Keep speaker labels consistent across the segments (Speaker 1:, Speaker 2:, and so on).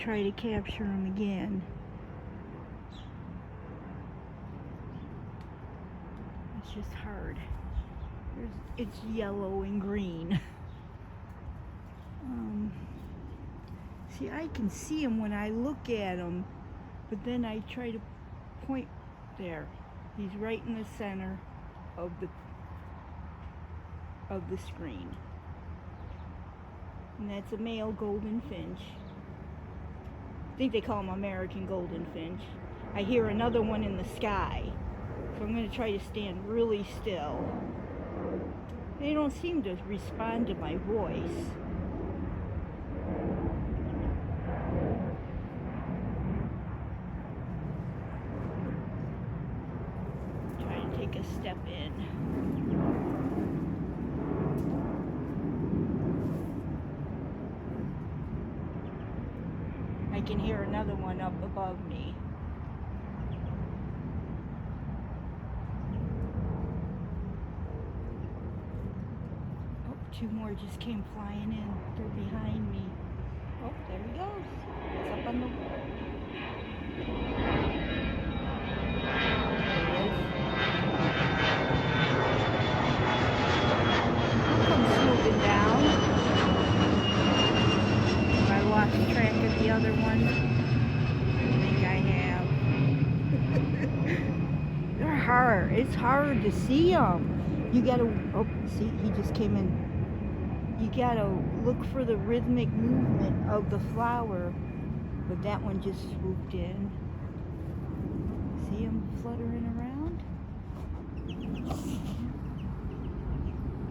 Speaker 1: try to capture them again. It's just hard. It's yellow and green. See, I can see him when I look at him, but then I try to point there. He's right in the center of the screen. And that's a male golden finch. I think they call him American golden finch. I hear another one in the sky. So I'm going to try to stand really still. They don't seem to respond to my voice. Try to take a step in. I can hear another one up above me. Oh, two more just came flying in. They're behind me. Oh, there he goes. It's up on the wall. Comes swooping down. I lost track of the other one. I think I have. They're hard. It's hard to see them. You gotta, oh, see, he just came in. You gotta look for the rhythmic movement of the flower. But that one just swooped in. See him fluttering around?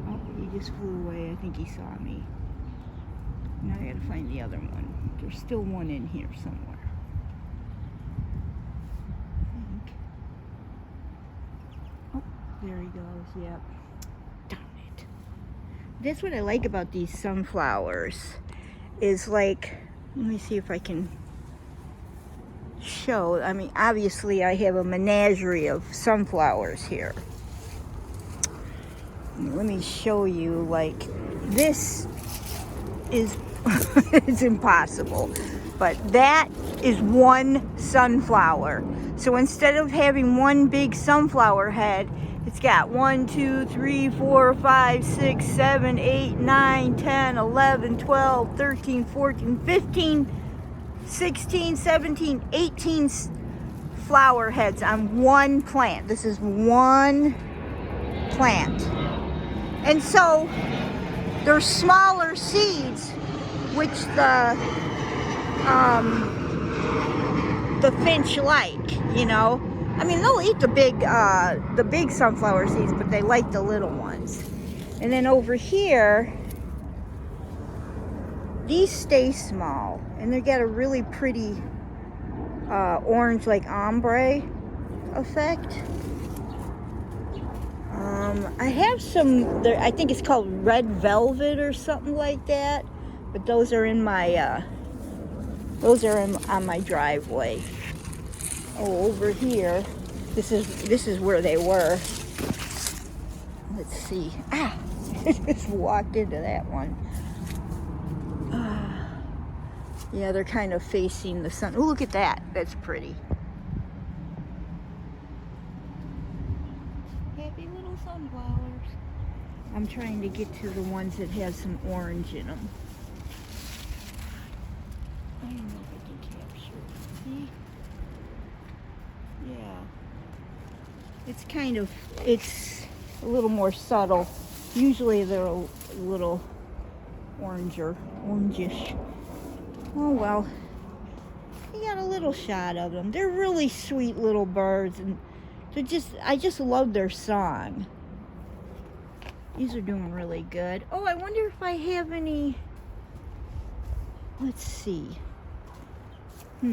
Speaker 1: Oh, he just flew away. I think he saw me. Now I gotta find the other one. There's still one in here somewhere. I think. Oh, there he goes. Yep. Darn it. That's what I like about these sunflowers. Is like, let me see if I can show. I mean, obviously I have a menagerie of sunflowers here. Let me show you, like, this is it's impossible, but that is one sunflower. So instead of having one big sunflower head, it's got 1, 2, 3, 4, 5, 6, 7, 8, 9, 10, 11, 12, 13, 14, 15, 16, 17, 18 flower heads on one plant. This is one plant. And so there's smaller seeds, which the finch like, you know. I mean, they'll eat the big sunflower seeds, but they like the little ones. And then over here, these stay small, and they got a really pretty orange, like ombre effect. I have some, I think it's called red velvet or something like that, but those are in my, on my driveway. Oh, over here, this is where they were. Let's see. Ah, I just walked into that one. Yeah, they're kind of facing the sun. Oh, look at that. That's pretty. Happy little sunflowers. I'm trying to get to the ones that have some orange in them. I don't know if I can capture it. See? Yeah. It's a little more subtle. Usually they're a little orangish. Oh well. You got a little shot of them. They're really sweet little birds, and I just love their song. These are doing really good. Oh, I wonder if I have any. Let's see. I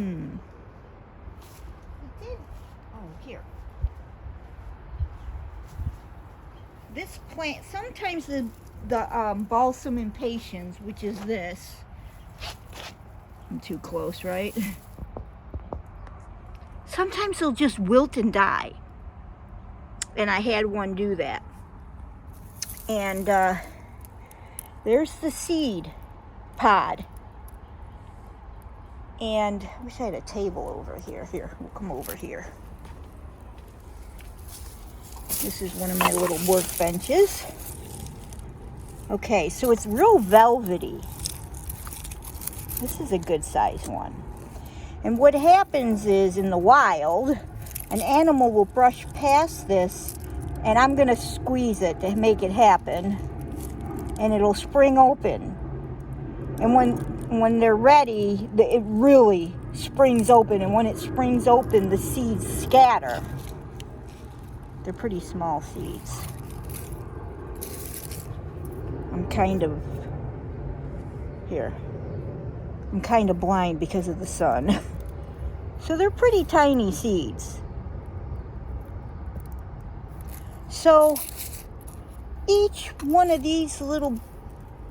Speaker 1: did. Oh, here. This plant, sometimes the balsam impatiens, which is this. I'm too close, right? Sometimes they'll just wilt and die. And I had one do that. And there's the seed pod. And I wish I had a table over here. Here, we'll come over here. This is one of my little workbenches. Okay, so it's real velvety. This is a good size one. And what happens is, in the wild, an animal will brush past this, and I'm going to squeeze it to make it happen, and it'll spring open. And when they're ready, it really springs open, and when it springs open, the seeds scatter. They're pretty small seeds. I'm kind of blind because of the sun. So they're pretty tiny seeds. So each one of these little,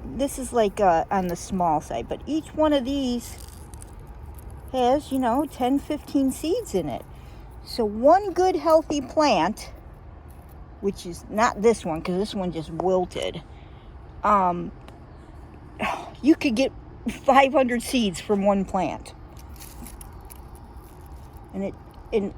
Speaker 1: this is like on the small side, but each one of these has, 10, 15 seeds in it. So one good healthy plant, which is not this one, because this one just wilted, you could get 500 seeds from one plant. And it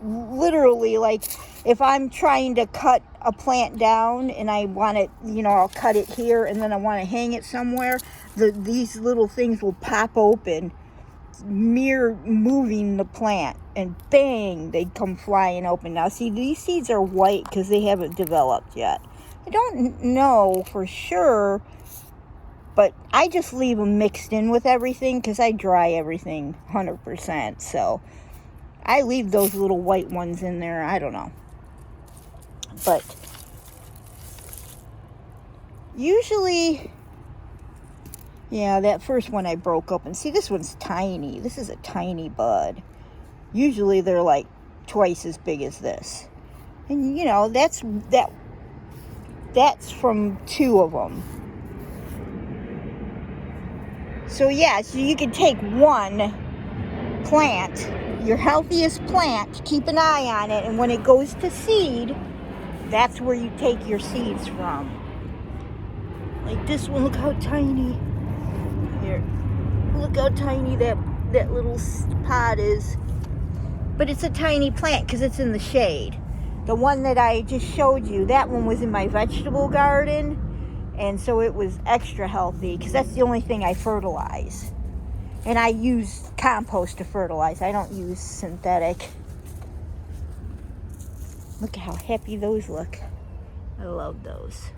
Speaker 1: literally, like, if I'm trying to cut a plant down and I want it, I'll cut it here and then I want to hang it somewhere, these little things will pop open, mere moving the plant, and bang, they come flying open. Now, see, these seeds are white because they haven't developed yet. I don't know for sure, but I just leave them mixed in with everything because I dry everything 100%. So I leave those little white ones in there. I don't know. But usually, yeah, that first one I broke open. See, this one's tiny. This is a tiny bud. Usually they're like twice as big as this. And, that's from 2 of them. So yeah, so you can take one plant, your healthiest plant, keep an eye on it, and when it goes to seed, that's where you take your seeds from. Like this one, look how tiny. Here, look how tiny that little pod is. But it's a tiny plant because it's in the shade. The one that I just showed you, that one was in my vegetable garden. And so it was extra healthy because that's the only thing I fertilize. And I use compost to fertilize. I don't use synthetic. Look at how happy those look. I love those.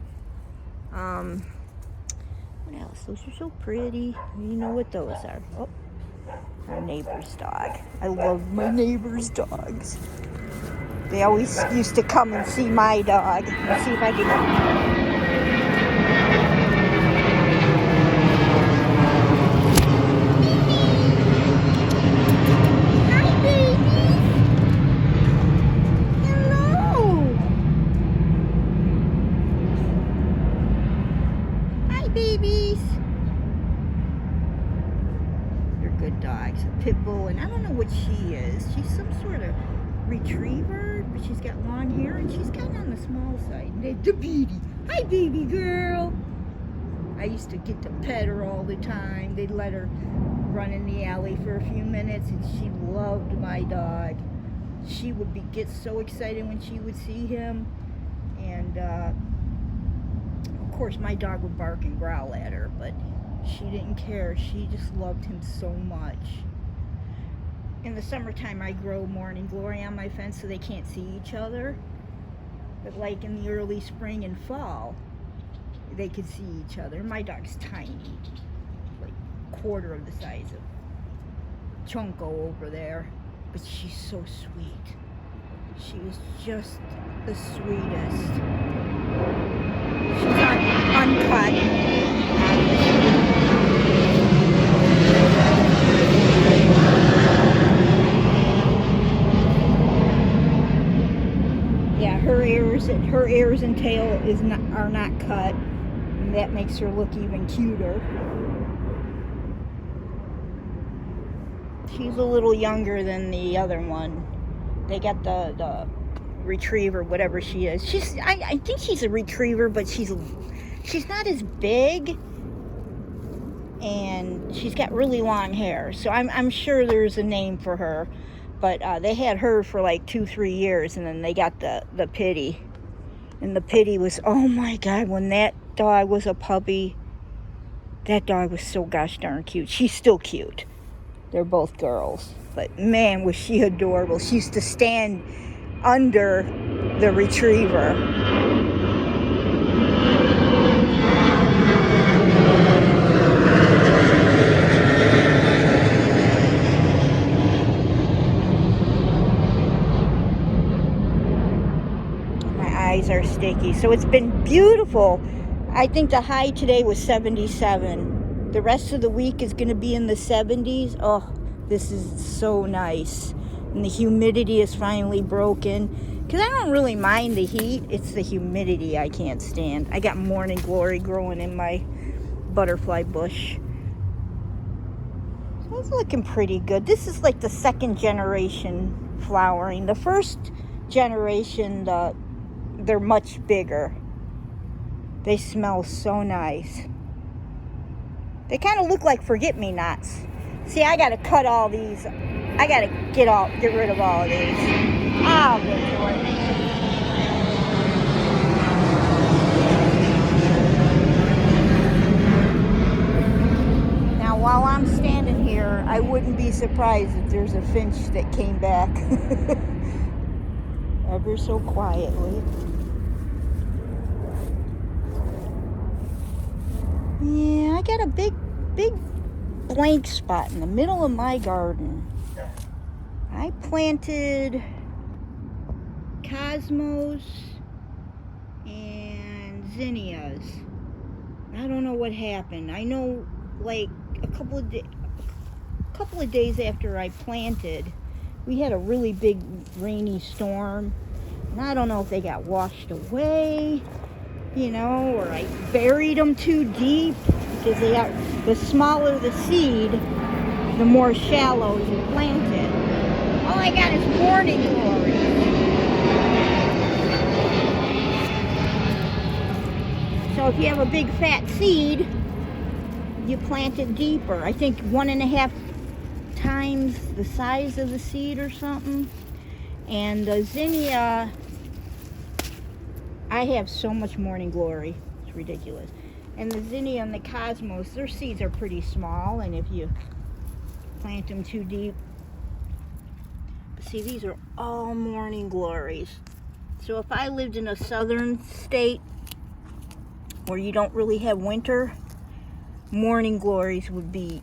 Speaker 1: What else? Those are so pretty. You know what those are. Oh, our neighbor's dog. I love my neighbor's dogs. They always used to come and see my dog. Let's see if I can... Babies. They're good dogs. A pit bull, and I don't know what she is. She's some sort of retriever, but she's got long hair and she's kind of on the small side. The beauty. Hi, baby girl. I used to get to pet her all the time. They'd let her run in the alley for a few minutes, and she loved my dog. She would get so excited when she would see him, and of course, my dog would bark and growl at her, but she didn't care. She just loved him so much. In the summertime, I grow morning glory on my fence so they can't see each other. But like in the early spring and fall, they could see each other. My dog's tiny, like quarter of the size of Chunko over there, but she's so sweet. She is just the sweetest. She's uncut. Yeah, her ears and tail are not cut, and that makes her look even cuter. She's a little younger than the other one. They got the retriever, whatever she is. I think she's a retriever, but she's not as big. and she's got really long hair. So I'm sure there's a name for her, but they had her for like 2-3 years, and then they got the Pitty. And the Pitty was, oh my God, when that dog was a puppy, that dog was so gosh darn cute. She's still cute. They're both girls. But man, was she adorable. She used to stand under the retriever. My eyes are sticky. So it's been beautiful. I think the high today was 77. The rest of the week is going to be in the 70s. Oh, this is so nice. And the humidity is finally broken. Because I don't really mind the heat. It's the humidity I can't stand. I got morning glory growing in my butterfly bush. So it's looking pretty good. This is like the second generation flowering. The first generation, they're much bigger. They smell so nice. They kind of look like forget-me-nots. See, I gotta cut all these. I gotta get rid of all of these. Oh, good Lord. Now, while I'm standing here, I wouldn't be surprised if there's a finch that came back ever so quietly. Yeah, I got a big blank spot in the middle of my garden. I planted cosmos and zinnias. I don't know what happened. I know, like a couple of days after I planted, we had a really big rainy storm, and I don't know if they got washed away, or I buried them too deep, because the smaller the seed, the more shallow you plant it. All I got is morning glory. So if you have a big fat seed, you plant it deeper. I think 1.5 times the size of the seed or something. And the zinnia, I have so much morning glory. It's ridiculous. And the zinnia and the cosmos, their seeds are pretty small, and if you plant them too deep. See, these are all morning glories. So if I lived in a southern state where you don't really have winter, morning glories would be,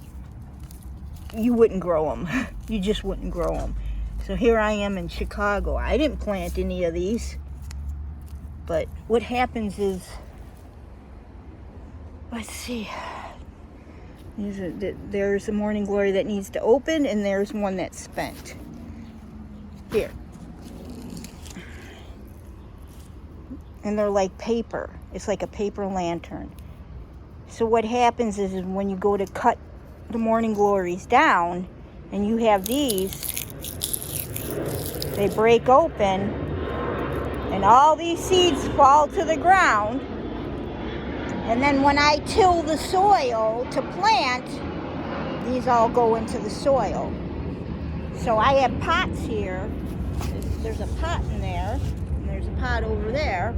Speaker 1: you wouldn't grow them. You just wouldn't grow them. So here I am in Chicago. I didn't plant any of these. But what happens is, let's see, there's a morning glory that needs to open, and there's one that's spent. Here. And they're like paper. It's like a paper lantern. So what happens is when you go to cut the morning glories down, and you have these, they break open, and all these seeds fall to the ground. And then when I till the soil to plant, these all go into the soil. So I have pots here. There's a pot in there, and there's a pot over there,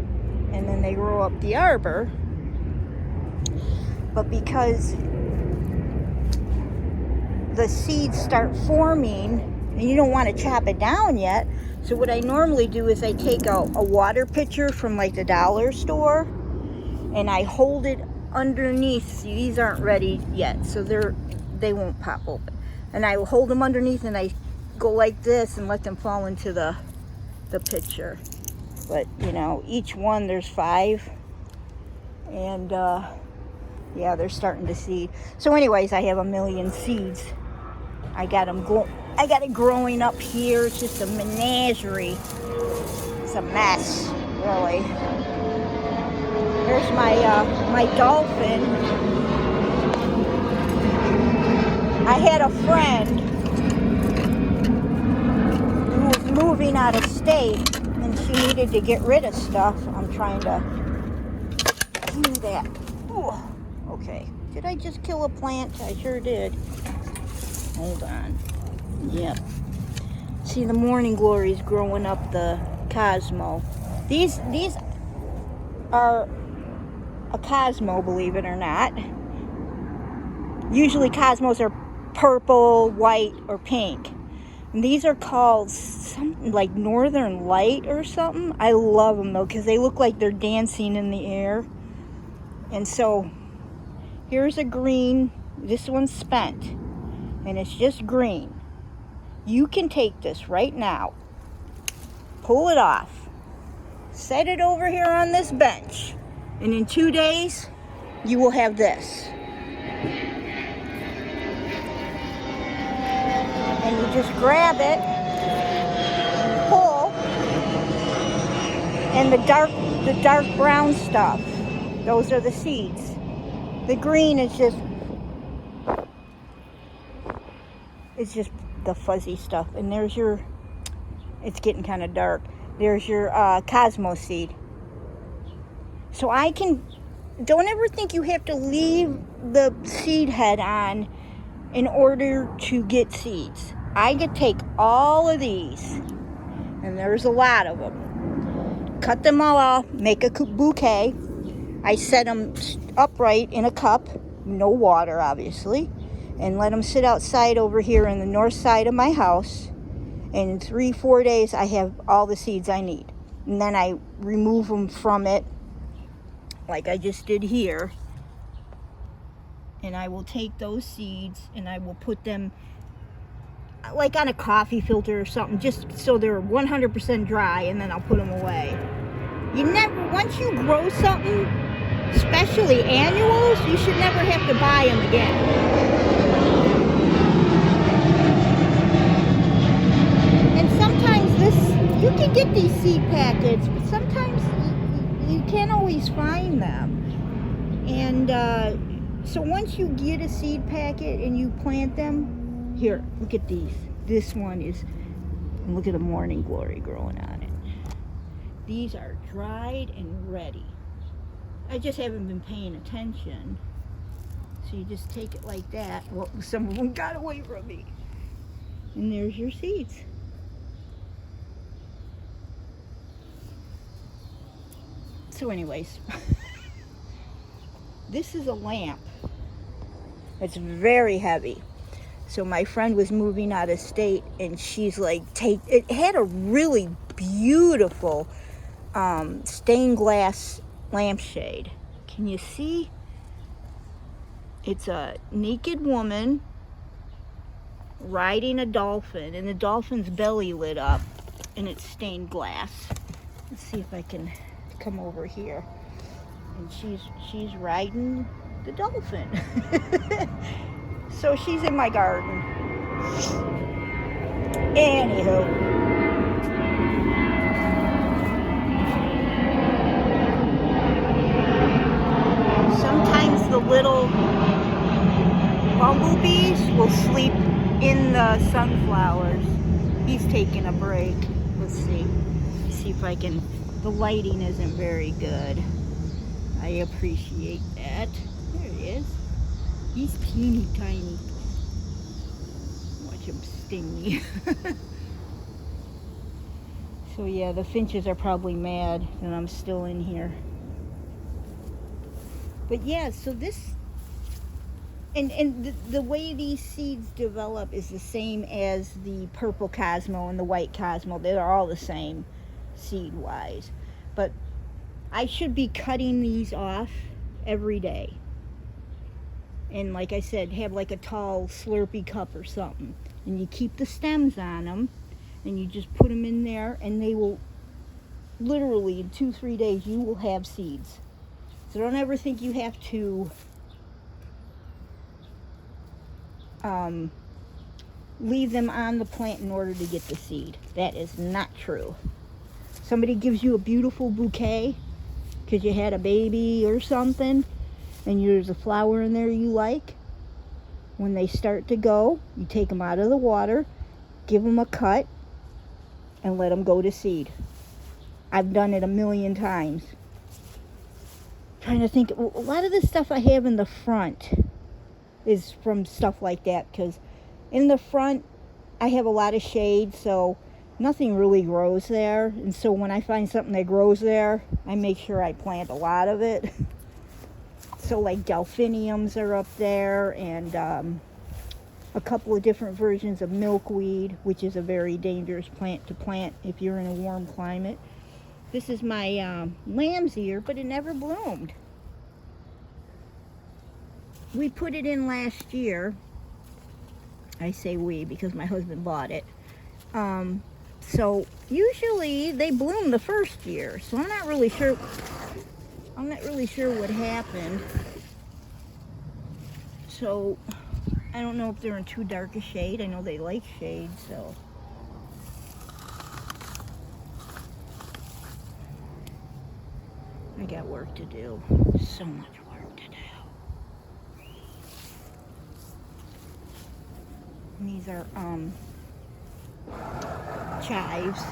Speaker 1: and then they grow up the arbor. But because the seeds start forming, and you don't want to chop it down yet, so what I normally do is I take a water pitcher from like the dollar store, and I hold it underneath. See, these aren't ready yet, so they won't pop open. And I will hold them underneath, and I go like this and let them fall into the pitcher. But each one, there's 5, and yeah, they're starting to seed. So anyways, I have a million seeds. I got it growing up here. It's just a menagerie. It's a mess, really. Here's my dolphin. I had a friend who was moving out of state, and she needed to get rid of stuff. I'm trying to do that. Ooh, okay. Did I just kill a plant? I sure did. Hold on. Yep. See, the morning glory's growing up the Cosmo. These are a Cosmo, believe it or not. Usually Cosmos are purple, white, or pink. And these are called something like Northern Light or something. I love them though, because they look like they're dancing in the air. And so here's a green. This one's spent, and it's just green. You can take this right now, pull it off, set it over here on this bench, and in 2 days you will have this. And you just grab it and pull, and the dark brown stuff, those are the seeds. The green is just the fuzzy stuff. And there's your, it's getting kind of dark, there's your Cosmo seed. So don't ever think you have to leave the seed head on in order to get seeds. I could take all of these, and there's a lot of them, cut them all off, make a bouquet. I set them upright in a cup, no water obviously, and let them sit outside over here in the north side of my house. And in 3-4 days I have all the seeds I need. And then I remove them from it, like I just did here. And I will take those seeds and I will put them like on a coffee filter or something, just so they're 100% dry, and then I'll put them away. Once you grow something, especially annuals, you should never have to buy them again. And sometimes you can get these seed packets, but sometimes you can't always find them. And so once you get a seed packet and you plant them, here, look at these. This one is, look at the morning glory growing on it. These are dried and ready. I just haven't been paying attention. So you just take it like that. Well, some of them got away from me. And there's your seeds. So anyways, this is a lamp. It's very heavy. So my friend was moving out of state, and she's like, it had a really beautiful stained glass lampshade. Can you see? It's a naked woman riding a dolphin, and the dolphin's belly lit up, and it's stained glass. Let's see if I can come over here. And she's riding the dolphin. So she's in my garden. Anywho. Sometimes the little bumblebees will sleep in the sunflowers. He's taking a break. Let's see. See if I can. The lighting isn't very good. I appreciate that. There he is. He's teeny tiny. Watch him sting me. So yeah, the finches are probably mad that I'm still in here. But yeah, so this, and the way these seeds develop is the same as the purple Cosmo and the white Cosmo. They're all the same seed-wise. But I should be cutting these off every day. And like I said, have like a tall Slurpee cup or something. And you keep the stems on them, and you just put them in there, and they will, literally in 2-3 days, you will have seeds. So don't ever think you have to leave them on the plant in order to get the seed. That is not true. Somebody gives you a beautiful bouquet because you had a baby or something, and there's a flower in there you like. When they start to go, you take them out of the water, give them a cut, and let them go to seed. I've done it a million times. Trying to think, a lot of the stuff I have in the front is from stuff like that, because in the front I have a lot of shade, so nothing really grows there. And so when I find something that grows there, I make sure I plant a lot of it. So like delphiniums are up there, and a couple of different versions of milkweed, which is a very dangerous plant to plant if you're in a warm climate. This is my lamb's ear, but it never bloomed. We put it in last year. I say we because my husband bought it. So usually they bloom the first year, so I'm not really sure what happened. So I don't know if they're in too dark a shade. I know they like shade, so. I got work to do. So much work to do. And these are chives.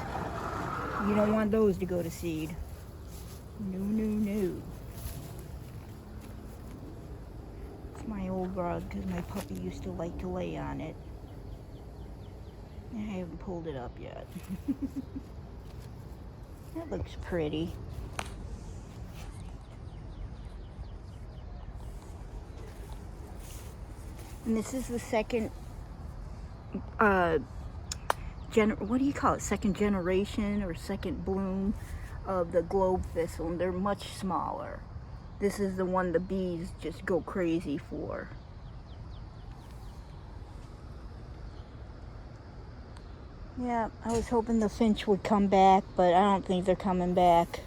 Speaker 1: You don't want those to go to seed. No, no, no. It's my old rug because my puppy used to like to lay on it. I haven't pulled it up yet. That looks pretty. And this is the second, what do you call it? Second generation or second bloom of the globe thistle. And they're much smaller. This is the one the bees just go crazy for. Yeah, I was hoping the finch would come back, but I don't think they're coming back.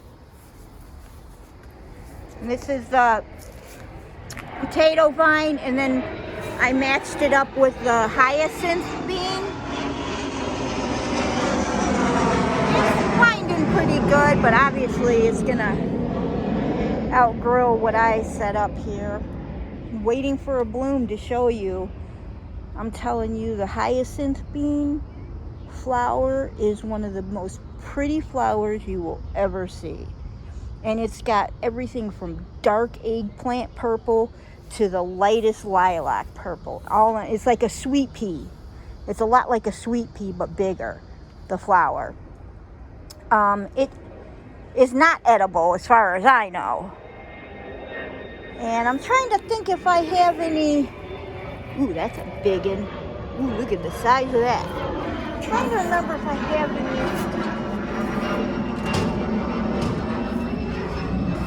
Speaker 1: And this is the potato vine, and then I matched it up with the hyacinth bean. It's winding pretty good, but obviously it's gonna outgrow what I set up here. I'm waiting for a bloom to show you. I'm telling you, the hyacinth bean flower is one of the most pretty flowers you will ever see. And it's got everything from dark eggplant purple to the lightest lilac purple. It's like a sweet pea. It's a lot like a sweet pea, but bigger, the flower. It is not edible as far as I know. And I'm trying to think if I have any. Ooh, that's a big one. Ooh, look at the size of that. I'm trying to remember if I have any.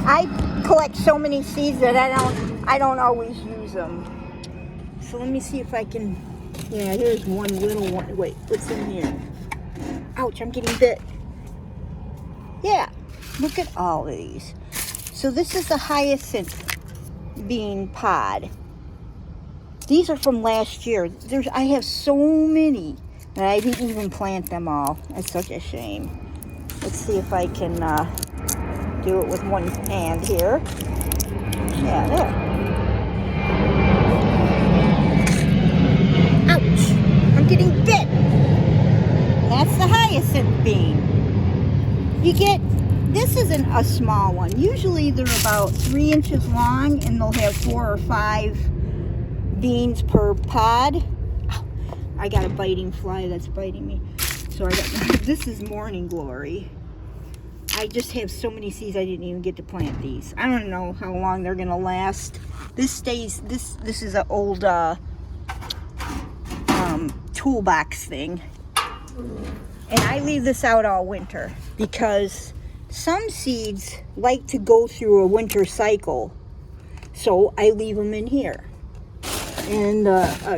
Speaker 1: I collect so many seeds that I don't always use them. So let me see if I can. Yeah, here's one little one. Wait, what's in here? Ouch, I'm getting bit. Yeah, look at all of these. So this is a hyacinth bean pod. These are from last year. I have so many that I didn't even plant them all. That's such a shame. Let's see if I can do it with one hand here. Yeah, there. Ouch! I'm getting bit. That's the hyacinth bean. This isn't a small one. Usually they're about 3 inches long, and they'll have 4 or 5 beans per pod. Ow, I got a biting fly that's biting me. So this is morning glory. I just have so many seeds I didn't even get to plant these. I don't know how long they're gonna last. This is an old toolbox thing. And I leave this out all winter because some seeds like to go through a winter cycle. So I leave them in here. And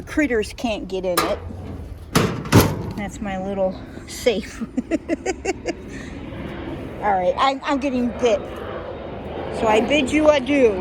Speaker 1: critters can't get in it. That's my little safe. All right, I'm getting bit. So I bid you adieu.